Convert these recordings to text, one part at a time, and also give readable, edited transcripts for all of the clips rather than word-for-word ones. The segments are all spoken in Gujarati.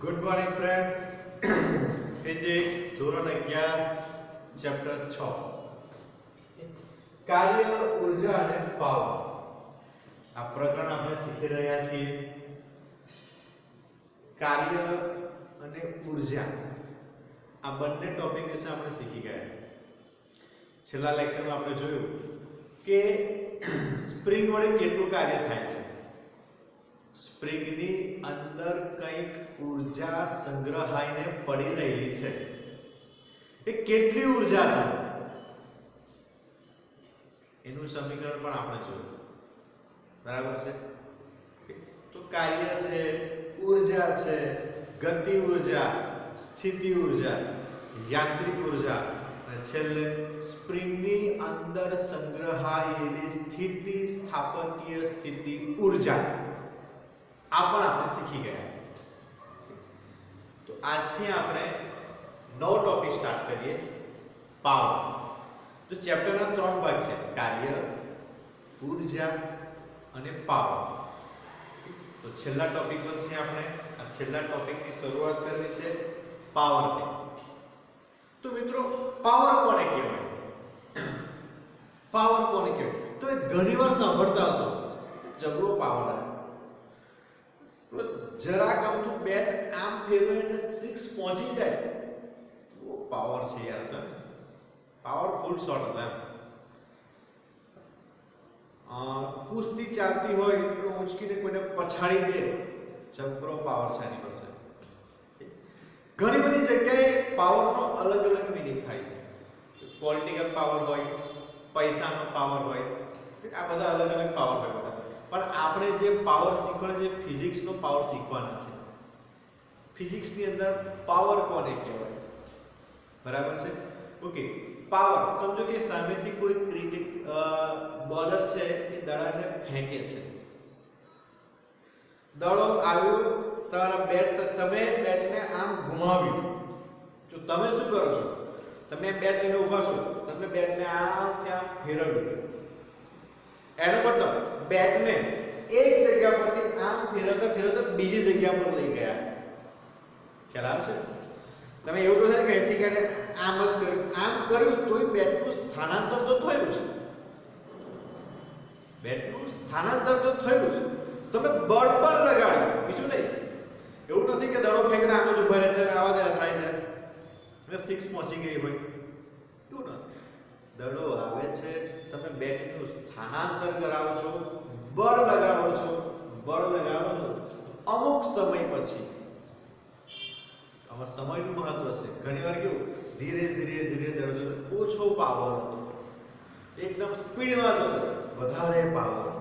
Good morning friends. ફિઝિક્સ ધોરણ 11 ચેપ્ટર 6 કાર્ય ઊર્જા અને પાવર. આ પ્રકરણ આપણે શીખી રહ્યા છીએ. કાર્ય અને ઊર્જા આ બંને ટોપિક વિશે આપણે શીખી ગયા. છેલ્લા લેક્ચરમાં આપણે જોયું કે સ્પ્રિંગ વડે કેટલું કાર્ય થાય છે. સ્પ્રિંગની અંદર કંઈક ઊર્જા સંગ્રહાઈને પડી રહેલી છે. એ કેટલી ઊર્જા છે એનું સમીકરણ પણ આપણે જોયું. બરાબર છે. તો કાર્ય છે, ઊર્જા છે, ગતિ ઊર્જા, સ્થિતિ ઊર્જા, યાંત્રિક ઊર્જા અને છેલ્લે સ્પ્રિંગની અંદર સંગ્રહાયેલી સ્થિતિ સ્થાપકીય સ્થિતિ ઊર્જા આ પણ આપણે શીખી ગયા. તો આજથી આપણે નવો ટોપિક સ્ટાર્ટ કરીએ, પાવર. તો ચેપ્ટરના 3 ભાગ છે, કાર્ય, ઊર્જા અને પાવર. તો છેલ્લા ટોપિક પર છે આપણે. આ છેલ્લા ટોપિકની શરૂઆત કરવી છે પાવરની. તો મિત્રો પાવર કોને કહેવાય? પાવર કોને કહેવાય? તમે ઘણીવાર સાંભળતા હશો જબરો પાવર આવે. જરા ગમતું બેટ આમ ફેરવીને 6 પહોંચી જાય તો પાવર છે યાર. તો પાવરફુલ શોટ હતો એમ. કુસ્તી ચાલતી હોય તો ઉંચકીને કોઈને પછાડી દે, જબરો પાવર છે એની પાસે. ઘણી બધી જગ્યાએ પાવરનો અલગ અલગ મીનિંગ થાય. પોલિટિકલ પાવર હોય, પૈસાનો પાવર હોય, આ બધા અલગ અલગ પાવર હોય બધા. પણ આપણે જે પાવર શીખવાનો છે ફિઝિક્સનો પાવર શીખવાના છે. ફિઝિક્સની અંદર પાવર કોને કહેવાય? બરાબર છે. ઓકે, પાવર સમજો કે સામેથી કોઈ ક્રિકેટ બોલર છે એ દડાને ફેંકે છે. દડો આવ્યો તમારા બેટ સાથે, તમે બેટને આમ ઘુમાવ્યું. જો તમે શું કરો છો? તમે બેટ લઈને ઊભા છો, તમે બેટને આમ ત્યાં ફેરવ્યું. એનો મતલબ બેટને એક જગ્યા પરથી આમ ફેરવતા ફેરવતા બીજી જગ્યા પર લઈ ગયા. ખ્યાલ આવે છે? તમે એવું તો છે ને કે અહીંથી કરે આમ જ કર્યું, આમ કર્યું તોય બેટનું સ્થાનાંતર તો થયું છે. બેટનું સ્થાનાંતર તો થયું છે. તમે બળ પણ લગાડ્યું, બીજું નહીં. એવું નથી કે દડો ફેંકીને આમ જ ઉભા રહે છે, આવા દે અથડાય છે એટલે ફિક્સ પહોંચી ગઈ હોય. એવું નથી. દડો આવે છે, તમે બેટનું સ્થાનાંતર કરાવો છો, બળ લગાડો છો. બળ લગાડો છો અમુક સમય પછી. આમાં સમયનું મહત્વ છે. ઘણીવાર કેવું ધીરે ધીરે ધીરે દડો ઓછો પાવર હતો, એકદમ સ્પીડમાં જતો વધારે પાવર હતો.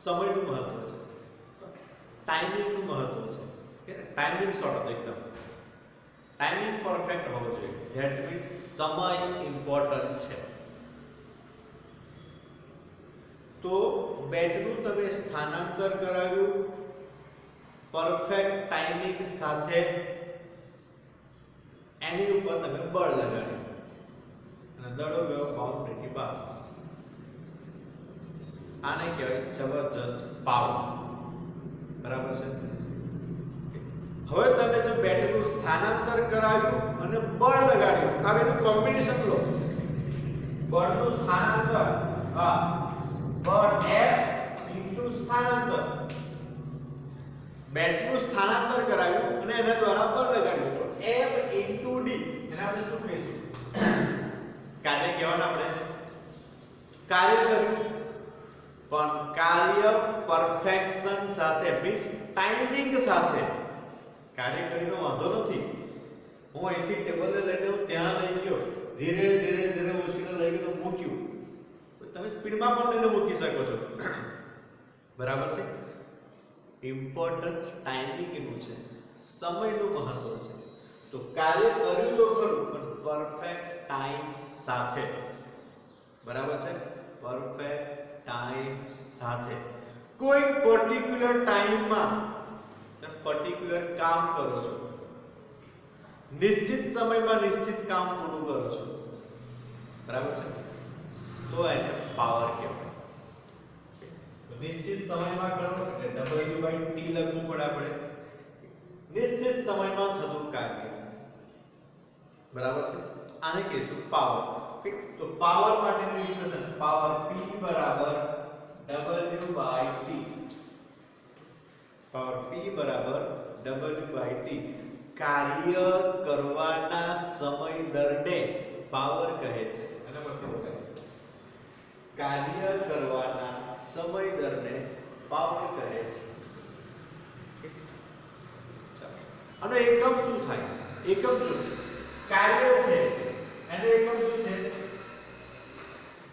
સમયનું મહત્વ છે, ટાઈમિંગનું મહત્વ છે. ટાઈમિંગ શોર્ટ હતો એકદમ. ટાઈમિંગ પરફેક્ટ હોવો જોઈએ. ધેટ મીન્સ સમય ઇમ્પોર્ટન્ટ છે. તો બેટનું તમે સ્થાનાંતર કરાવ્યું પરફેક્ટ ટાઈમિંગ સાથે, એની ઉપર તમે બળ લગાડ્યું અને દડો ગયો બાઉન્ડ્રીની બહાર. આને કહેવાય જબરજસ્ત પાવર. બરાબર છે. હવે તમે જો બેટનું સ્થાનાંતર કરાવ્યું અને બળ લગાડ્યું, આ બેનું કોમ્બિનેશન લો. બળનું સ્થાનાંતર, બળ F ઇન્ટુ સ્થાનાંતર. બેટનું સ્થાનાંતર કરાવ્યું અને એના દ્વારા બળ લગાડ્યું તો F ઇન્ટુ D. એને આપણે શું કહીશું? કાર્ય કહેવાના આપણે. કાર્ય કર્યું પણ કાર્ય પરફેક્શન સાથે, મીન્સ ટાઈમિંગ સાથે. કાર્ય કરીને વાંધો નથી. હું અહીંથી ટેબલ લઈને હું ત્યાં લઈ ગયો, ધીરે ધીરે ધીરે ઉછીને લઈ ગયો, મૂક્યું. તમે સ્પીડમાં પણ લઈને મૂકી શકો છો. બરાબર છે. ઇમ્પોર્ટન્સ ટાઈમિંગનું છે, સમયનું મહત્વ છે. તો કાર્ય કર્યું તો ખરું પણ પરફેક્ટ ટાઈમ સાથે. બરાબર છે. પરફેક્ટ ટાઈમ સાથે. કોઈ પર્ટિક્યુલર ટાઈમમાં પર્ટિક્યુલર કામ કરો છો, નિશ્ચિત સમયમાં નિશ્ચિત કામ પૂરું કરો છો. બરાબર છે. તો એને પાવર કહેવાય. નિશ્ચિત સમયમાં કરો એટલે W/T લખવું પડે આપણે. નિશ્ચિત સમયમાં થતું કાર્ય, બરાબર છે. આને કહીશું પાવર. તો પાવર માટેનું ઇક્વેશન પાવર P બરાબર W/T. પાવર P બરાબર W/T. કાર્ય કરવાના સમય દરને પાવર કહે છે. એના પરથી બોલાય કાર્ય કરવાના સમય દરને પાવર કહે છે. અને એકમ શું થાય? એકમ જો કાર્ય છે એનો એકમ શું છે?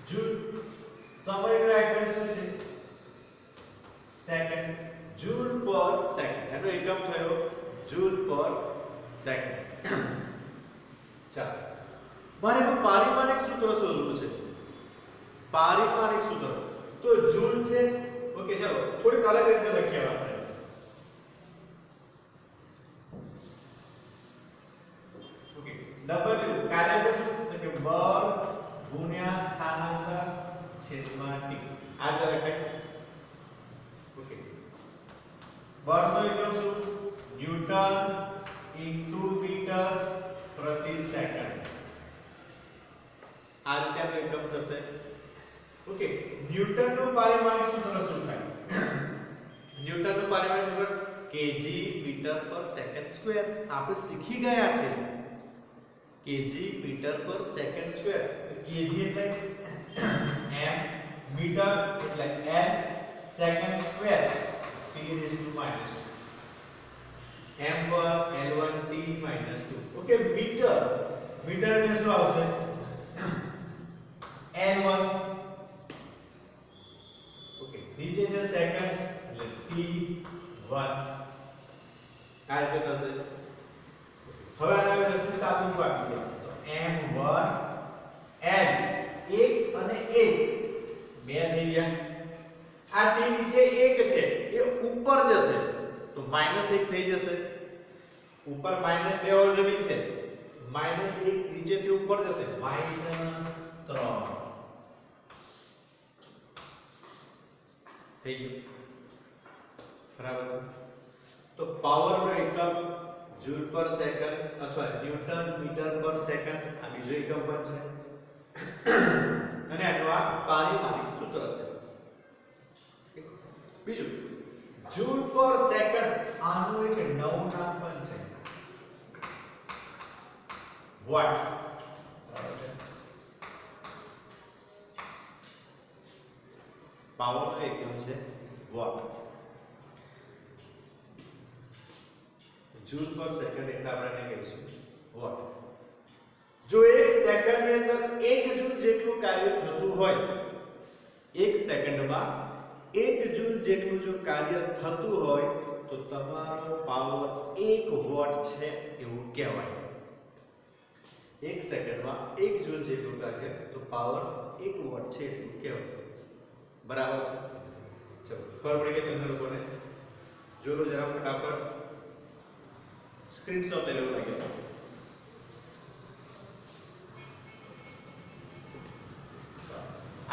જૂલ. સમયનો એકમ શું છે? સેકન્ડ. જૂલ પર સેકન્ડ એનો એકમ થયો જૂલ પર સેકન્ડ. ચાલો, મારે એનું પારિમાણિક સૂત્ર શોધવું છે. પારિમાણિક સૂત્ર તો જૂલ છે. ઓકે, ચાલો થોડીક અલગ રીતે લખીએ આપણે. ઓકે, W કાર્ય એટલે શું? તો કે બળ ગુણ્યા સ્થાનાંતર છેદમાં T. આ જ લખાય. ઓકે, બળનો એકમ શું? ન્યૂટન ઇન્ટુ મીટર પ્રતિ સેકન્ડ. આ રીતેનો એકમ થશે. ઓકે, ન્યૂટનનું પારિમાણિક સૂત્ર શું થાય? ન્યૂટનનું પારિમાણિક સૂત્ર kg metre per second square. આપણે શીખી ગયા છે kg metre per second square. kg એટલે m, મીટર એટલે n, second square p⁻². m1 l1 t-2. Okay, metre એટલે શું આવશે? l1. ઓકે, નીચે છે સેકન્ડ એટલે t1. આ રીતે થશે. હવે આના વસ્તુ સાદું આપી દો. તો m1 n 1 અને 1 બે થઈ ગયા. આ t નીચે 1 છે એ ઉપર જશે તો -1 થઈ જશે. ઉપર -2 ઓલરેડી છે. -1 નીચેથી ઉપર જશે -3 થઈ ગયું. બરાબર છે. તો પાવરનો એકમ જૂલ પર સેકન્ડ અથવા ન્યૂટન મીટર પર સેકન્ડ. આ બીજો એકમ પણ છે અને આનું આ પારિમાણિક સૂત્ર છે. બીજું જૂલ પર સેકન્ડ. આનું એક નવું નામ પણ છે વોટ. પાવરનો એકમ છે વોટ. જૂલ પર સેકન્ડ એટલે આપણે એને કહીશું વોટ. જો એક સેકન્ડની અંદર 1 જૂલ જેટલું કાર્ય થતું હોય, એક સેકન્ડમાં 1 જૂલ જેટલું જો કાર્ય થતું હોય તો તમારો પાવર 1 વોટ છે એવું કહેવાય. એક સેકન્ડમાં 1 જૂલ જેટલું કાર્ય તો પાવર 1 વોટ છે એવું કહેવાય. બરાબર છે. ચલો, ખબર પડી ગઈ તમને લોકોને? જોજો જરા ફટાફટ. સ્ક્રીનશોટ લઈ લેવું લાગે.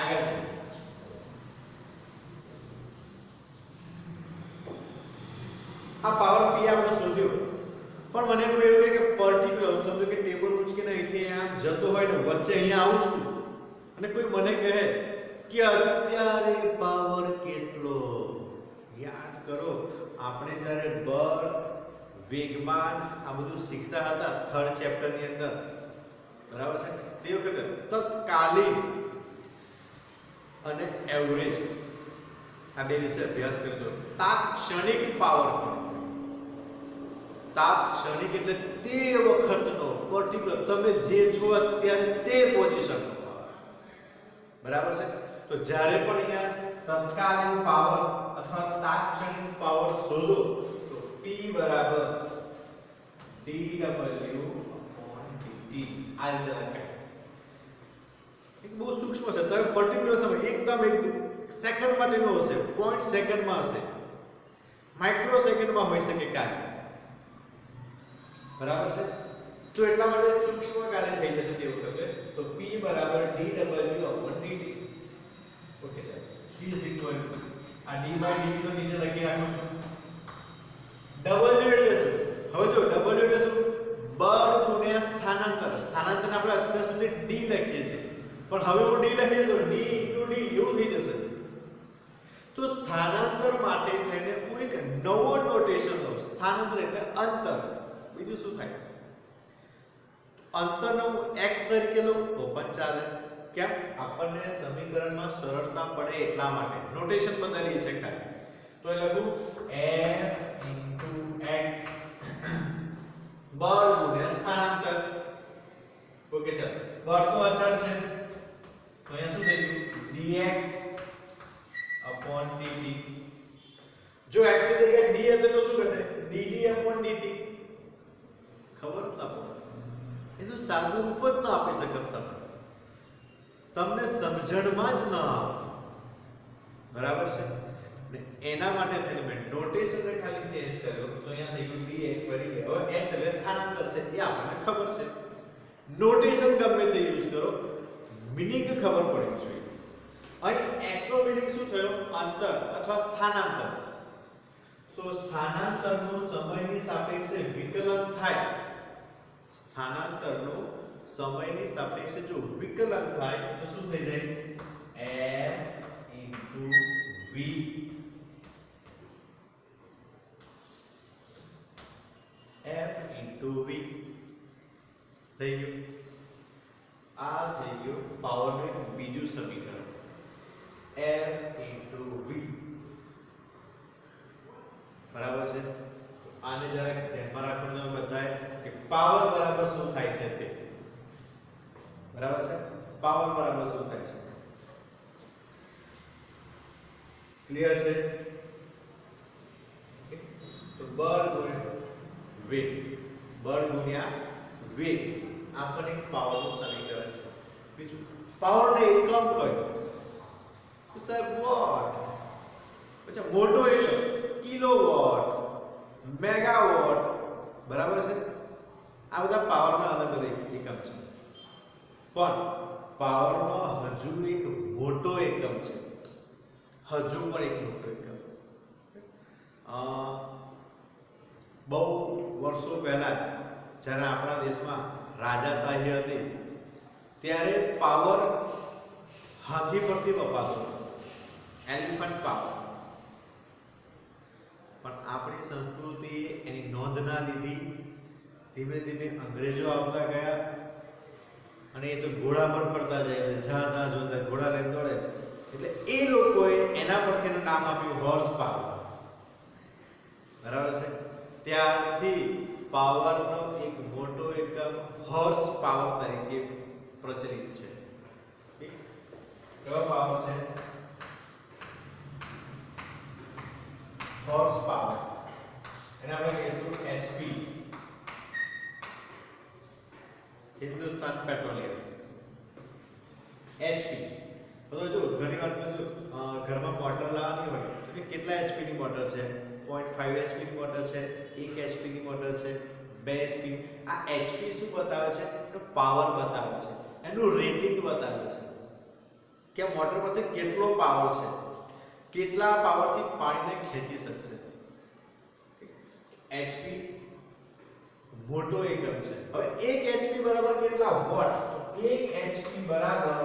આગળ છે. આ પાવર P આપણે શોધ્યો, પણ મને કોઈ એવું કહે કે પર્ટિક્યુલર સમજો કે ટેબલ ઉચકીને અહીંથી અહીંયા જતો હોય ને વચ્ચે અહીંયા આવું છું અને કોઈ મને કહે કે અત્યારે પાવર કેટલો. યાદ કરો, આપણે જ્યારે બળ, વેગમાન આ બધું શીખતા હતા થર્ડ ચેપ્ટર ની અંદર, બરાબર છે? તે વખતે તત્કાલીન અને એવરેજ આ બે વિશે અભ્યાસ કરજો. તાત્ક્ષણિક પાવર, તાત્ક્ષણિક એટલે તે વખતનો પર્ટિક્યુલર તમે જે છો અત્યારે તે પોઝિશનનો પાવર. બરાબર છે? તો જ્યારે પણ અહીંયા તત્કાલીન પાવર અથવા તાત્ક્ષણિક પાવર શોધો તો P બરાબર dW/dt આ રીતે લખાય. એક બહુ સૂક્ષ્મ છે. તમે પર્ટિક્યુલર સમય એકદમ એક સેકન્ડ માટેનો હશે, પોઈન્ટ સેકન્ડમાં હશે, માઇક્રો સેકન્ડમાં હોઈ શકે કાર્ય. બરાબર છે? તો એટલા માટે સૂક્ષ્મ કાર્ય થઈ જશે તે વખતે. તો P બરાબર dW/dt. ઓકે છે. P ઇઝ ઇક્વલ ટુ આ d/dt તો નીચે લખી રાખું છું. W એટલે શું? આપણે અત્યાર સુધી d લખીએ છીએ, પણ હવે હું d લખીએ તો d * d એવું થઈ જશે. તો સ્થાનાંતર માટે થઈને હું એક નવો નોટેશન લઉં. સ્થાનાંતર એટલે અંતર. બીજું શું થાય? અંતરનો હું x તરીકે લઉં તો પણ ચાલે. કેમ? આપણને સમીકરણમાં સરળતા પડે એટલા માટે નોટેશન બદલીએ છે ખાલી. તો એ લખું f * x બળ ગુણ્યા સ્થાનાંતર. ઓકે ચાલો, બળ તો અચળ છે તો અહીંયા શું થઈ ગયું? dx dt. જો x ની જગ્યાએ d હતો તો શું કરતે? dt/dt. ખબર ન પડે, એનું સાદું રૂપ જ ન આપી શકત તમને સમજણમાં જ ન આવે. બરાબર છે ને? એના માટે થઈને મેં નોટેશનને ખાલી ચેન્જ કર્યો તો અહીંયા થઈ ગયું dx / dt. હવે x એટલે સ્થાનાંતર છે એ આપણને ખબર છે. નોટેશન ગમે તે યુઝ કરો, મીનિંગ ખબર પડવી જોઈએ. અહીં x નો મીનિંગ શું થયો? અંતર અથવા સ્થાનાંતર. તો સ્થાનાંતરનું સમયની સાપેક્ષે વિકલન થાય. સ્થાનાંતરનું સમયની સાપેક્ષે જો વિકલન થાય તો શું થઈ જાય? f * v f * v થઈ ગયું. આ થઈ ગયું પાવરનું એક બીજું સમીકરણ f * v. બરાબર છે? આને જરા ધ્યાનમાં રાખવાનું બધાએ કે પાવર બરાબર શું થાય છે તે. બરાબર છે? પાવર બરાબર શું થાય છે? ક્લિયર છે? તો બળ ગુણ્યા વેગ, બળ ગુણ્યા વેગ આપણને એક પાવરનું સમીકરણ છે. બીજું પાવરનો એકમ કયો? સાહેબ વોટ. પછી મોટો એકમ કિલોવોટ, મેગાવોટ. બરાબર છે? આ બધા પાવરના અલગ અલગ એકમ છે. પણ પાવરનો હજુ એક મોટો એકમ છે. હજુ પણ એક મોટો એકમ. બહુ વર્ષો પહેલા જ્યારે આપણા દેશમાં રાજાશાહી હતી ત્યારે પાવર હાથી પરથી વપાતો હતો, એલિફન્ટ પાવર. પણ આપણી સંસ્કૃતિએ એની નોંધ ના લીધી. ધીમે ધીમે અંગ્રેજો આવતા ગયા અને એ તો ઘોડા પર ફરતા જાય, જ્યાં ત્યાં જોતા ઘોડા લઈને દોડે. એટલે એ લોકોએ એના પરથી એનું નામ આપ્યું હોર્સ પાવર. બરાબર છે? ત્યારથી પાવરનો એક મોટો એકમ હોર્સ પાવર તરીકે પ્રચલિત છે. કયો પાવર છે? Horse power. એને આપણે કહીશું HP, હિન્દુસ્તાન પેટ્રોલિયમ. HP. તો જો ઘણી વાર ઘરમાં મોટર લાવવાની હોય તો કે કેટલા HP ની મોટર છે? 0.5 HP ની મોટર છે, 1 HP ની મોટર છે, 2 HP. આ HP શું બતાવે છે? એનો પાવર બતાવે છે, એનું રેટિંગ બતાવે છે કે મોટર પાસે કેટલો પાવર છે, કેટલા પાવરથી પાણીને ખેંચી શકશે. HP મોટો એકમ છે. હવે 1 HP બરાબર કેટલા વોટ? તો 1 HP બરાબર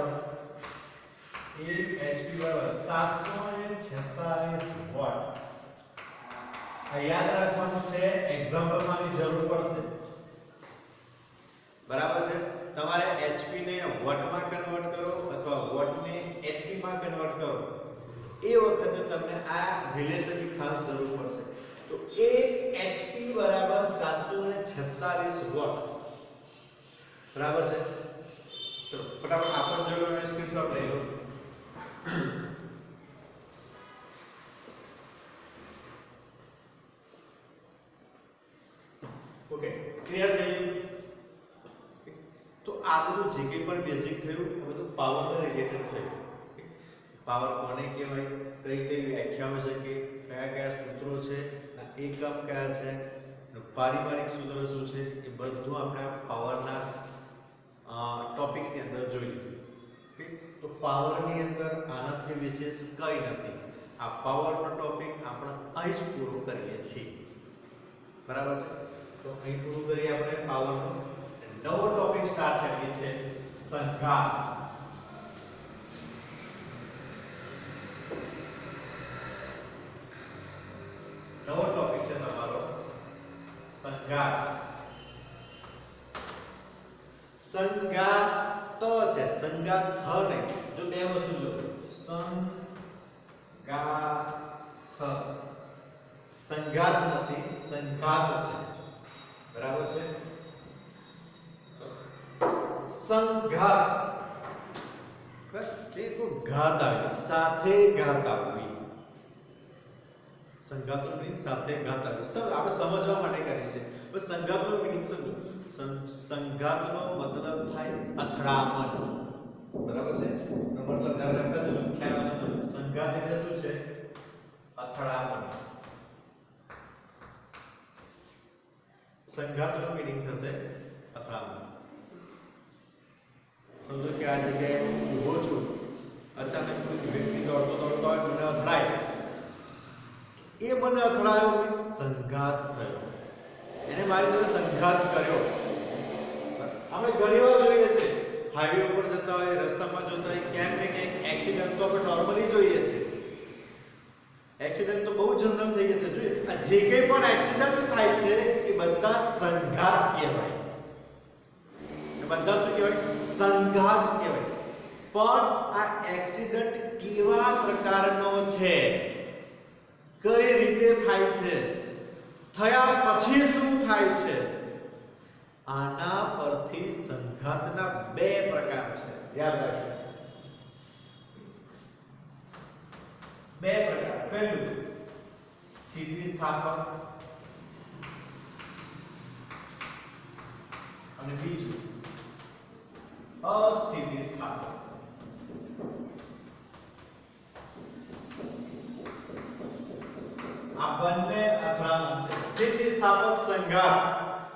746 વોટ. આ યાદ રાખવાનું છે, એક્ઝામ્પલમાં ની જરૂર પડશે. બરાબર છે? તમારે HP ને વોટમાં કન્વર્ટ કરો અથવા વોટને HP માં કન્વર્ટ કરો એ વખતે તમને આ રિલેશનની ખાસ જરૂર પડશે. તો 1 HP બરાબર 746 વોટ. બરાબર છે? ચલો ફટાફટ આપણ જોઈ લો અને સ્ક્રીનશોટ લઈ લો. ઓકે, ક્લિયર થઈ ગયું? તો આ બધું જે કંઈ પણ બેઝિક થયું આ બધું પાવરને રિલેટેડ થયું. પાવર કોને કહેવાય, કઈ કઈ વ્યાખ્યાઓ છે, કે કયા કયા સૂત્રો છે, એકમ કયા છે, પારિમાણિક સૂત્રો શું છે, એ બધું આપણે પાવરના ટોપિકની અંદર જોઈ લીધું. તો પાવરની અંદર આનાથી વિશેષ કંઈ નથી. આ પાવરનો ટોપિક આપણે અહીં જ પૂરો કરીએ છીએ. બરાબર છે? તો અહીં પૂરું કરીએ આપણે પાવરનું. નવો ટોપિક સ્ટાર્ટ કરીએ છે સંઘાત. નવો ટોપિક છે તમારો સંઘાત. સંઘાત તો છે, સંઘાત થ નહીં. જો બે વસ્તુ જો સંઘાત સંઘાત નથી, સંઘાત છે. બરાબર છે. સંઘાત એ તો ઘાત આવી, સાથે ઘાત આવી. સંઘાતનો મીનિંગ સાથે ઘાત આવી. આપણે સમજવા માટે કરીએ છીએ. બસ સંઘાતનો મીનિંગ સમજો. સંઘાતનો મતલબ થાય અથડામણ. બરાબર છે. મતલબ ધ્યાન રાખતા જજો, ખ્યાલ આવશે તમને. સંઘાત એટલે શું છે? અથડામણ. સંઘાતનો મીનિંગ થશે અથડામણ. સમજો કે આ જગ્યાએ હું ઊભો છું, અચાનક કોઈ વ્યક્તિ દોડતો દોડતો હોય, મને અથડાય. એ મને અથડાયો મીન્સ સંઘાત થયો, એને મારી સાથે સંઘાત કર્યો. આપણે ઘણી વાર જોઈએ છે, હાઈવે ઉપર જતા હોય, રસ્તામાં જતા હોય, ક્યાંક ને ક્યાંક એક્સિડન્ટ તો આપણે નોર્મલી જોઈએ છે. એક્સિડન્ટ તો બહુ જનરલ થઈ ગયા છે. જોઈએ આ જે કંઈ પણ એક્સિડન્ટ થાય છે એ બધા સંઘાત કહેવાય. બધા શું કહેવાય? સંઘાત કહેવાય. પણ આ એક્સિડન્ટ કેવા પ્રકારનો છે, કઈ રીતે થાય છે, થયા પછી શું થાય છે, આના પરથી સંઘાતના બે પ્રકાર છે. યાદ રાખજો, બે પ્રકાર. પહેલું સ્થિતિસ્થાપક અને બીજું અસ્થિતિસ્થાપક. આ બંને અથડામણ છે. સ્થિતિસ્થાપક સંઘાત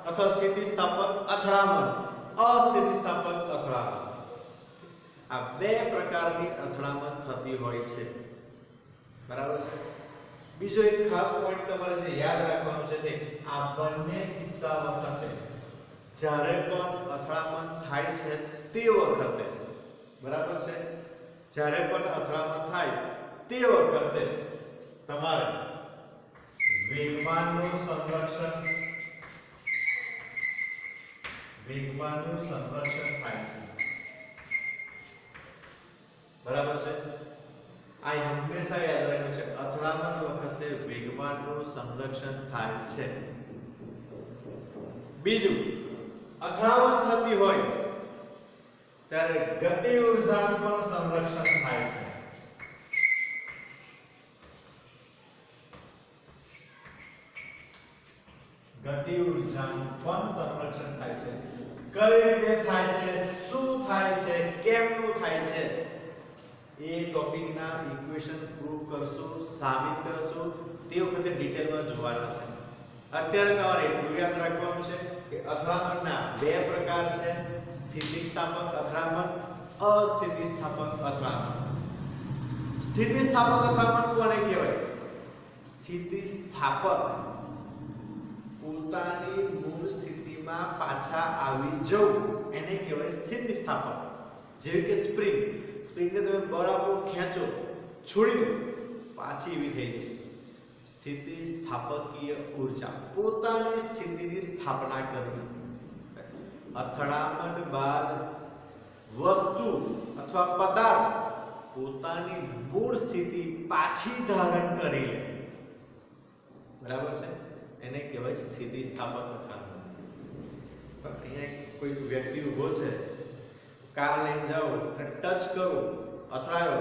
અથવા સ્થિતિસ્થાપક અથડામણ, અસ્થિતિસ્થાપક અથડામણ. આ બે પ્રકારની અથડામણ થતી હોય છે. બરાબર છે. બીજો એક ખાસ પોઈન્ટ તમારે જે યાદ રાખવાનું છે તે આ બંને કિસ્સા વખતે જ્યારે પણ અથડામણ થાય છે તે વખતે, બરાબર છે, જ્યારે પણ અથડામણ થાય તે વખતે તમારે વેગમાનનું સંરક્ષણ થાય છે. બરાબર છે. આ હંમેશા યાદ રાખવું છે, અથડામણ વખતે વેગમાનનું સંરક્ષણ થાય છે. બીજું, અથડામણ થતી હોય ત્યારે ગતિ ઊર્જાનું પણ સંરક્ષણ થાય છે. ગતિ ઊર્જાનું પણ સંરક્ષણ થાય છે. કઈ રીતે થાય છે, શું થાય છે, કેમનું થાય છે, એ ટોપિકના ઇક્વેશન પ્રૂવ કરશું, સાબિત કરશું, તે વખતે ડિટેલમાં જોવાના છે. અત્યારે તમારે એટલું યાદ રાખવાનું છે કે અથડામણના બે પ્રકાર છે: સ્થિતિસ્થાપક અથડામણ, અસ્થિતિસ્થાપક અથડામણ. સ્થિતિસ્થાપક અથડામણ કોને કહેવાય? સ્થિતિસ્થાપક પોતાની મૂળ સ્થિતિમાં પાછા આવી જવું એને કહેવાય સ્થિતિસ્થાપક. જેવી કે સ્પ્રિંગને તમે બળ આપો, ખેંચો, છોડી દો, પાછી એવી થઈ જશે. સ્થિતિસ્થાપકીય ઊર્જા પોતાની સ્થિતિની સ્થાપના કરવી. અથડામણ બાદ વસ્તુ અથવા પદાર્થ પોતાની મૂળ સ્થિતિ પાછી ધારણ કરી લે, બરાબર છે, એને કહેવાય સ્થિતિસ્થાપક અથડામણ. અહીંયા કોઈ વ્યક્તિ ઊભો છે, કાર લઈને જાઓ અને ટચ કરો, અથડાયો,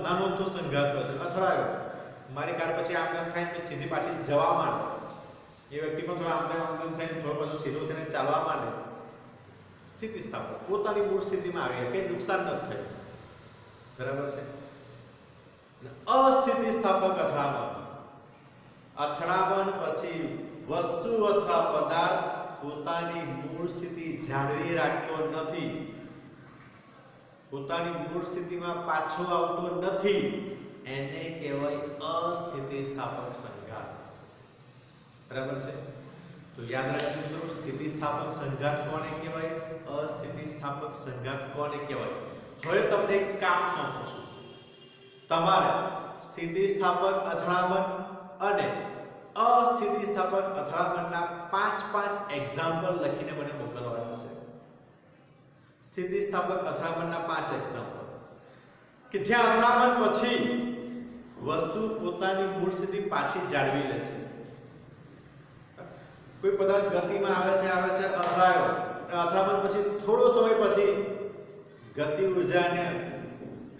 નાનો તો સંઘાત છે, અથડાયો, મારી કાર પછી આમ તેમ થાય ને સીધી પાછી જવા માંડે, એ વ્યક્તિ પણ થોડો આમ તેમ થઈને થોડો બધો સીધો થઈને ચાલવા માંડે. સ્થિતિસ્થાપક પોતાની મૂળ સ્થિતિમાં આવે, કંઈ નુકસાન ન થાય, બરાબર છે. અસ્થિતિસ્થાપક અથડામણ પછી વસ્તુ અથવા પદાર્થ પોતાની મૂળ સ્થિતિ જાળવી રાખતો નથી, પોતાની મૂળ સ્થિતિમાં પાછો આવતો નથી, એને કહેવાય અસ્થિતિસ્થાપક સંઘાત. બરાબર છે. તો તો યાદ રાખજો મિત્રો, સ્થિતિસ્થાપક સંઘાત કોને કહેવાય, અસ્થિતિસ્થાપક સંઘાત કોને કહેવાય. હવે તમને એક કામ સોંપું છું, તમારે સ્થિતિસ્થાપક અથડામણ અને અસ્થિતિસ્થાપક અથડામણના 5 એક્ઝામ્પલ લખીને મને મોકલવાના છે. સ્થિતિસ્થાપક અથડામણના 5 એક્ઝામ્પલ કે જ્યાં અથડામણ પછી વસ્તુ પોતાની મૂળ સ્થિતિ પાછી જાળવી લે છે. કોઈ પદાર્થ ગતિમાં આવે છે અથડાયો, અથડામણ પછી થોડો સમય પછી ગતિ ઉર્જાને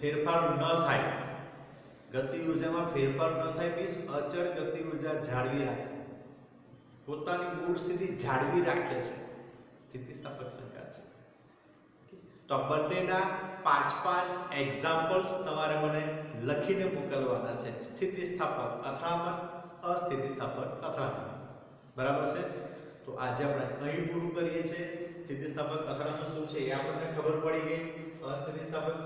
ફેરફાર ન થાય, ગતિ ઉર્જામાં ફેરફાર ન થાય મીન્સ અચળ ગતિ ઉર્જા જાળવી રાખે, પોતાની મૂળ સ્થિતિ જાળવી રાખે છે, સ્થિતિસ્થાપક સંઘાત છે. તો આ બંનેના 5 એક્ઝામ્પલ્સ તમારે મને લખીને મોકલવાના છે. સ્થિતિસ્થાપક અથડામણ, અસ્થિતિસ્થાપક અથડામણ. બરાબર છે. તો આજે આપણે અહીં પૂરું કરીએ છીએ. સ્થિતિસ્થાપક અથડામણ શું છે એ આપણને ખબર પડી ગઈ, અસ્થિતિસ્થાપક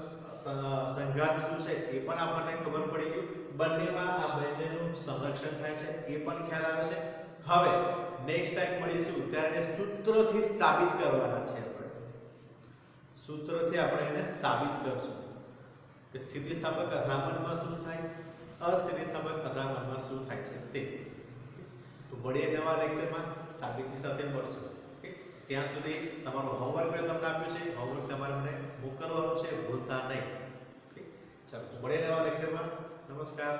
સંઘાત શું છે એ પણ આપણને ખબર પડી ગયું, બંનેમાં આ બંનેનું સંરક્ષણ થાય છે એ પણ ખ્યાલ આવે છે. હવે નેક્સ્ટ ટાઈમ મળીશું ત્યારે સૂત્રથી સાબિત કરવાના છે. સૂત્રથી આપણે એને સાબિત કરશું કે સ્થિતિસ્થાપક અથડામણમાં શું થાય, અસ્થિતિસ્થાપક અથડામણમાં શું થાય છે તે. તો મળીએ નવા લેક્ચરમાં, સાબિતી સાથે મળશું. ત્યાં સુધી તમારું હોમવર્ક મેં તમને આપ્યું છે, હોમવર્ક તમારે મને મોકલવાનું છે, ભૂલતા નહીં. ચાલો, મળીએ નવા લેક્ચરમાં. નમસ્કાર.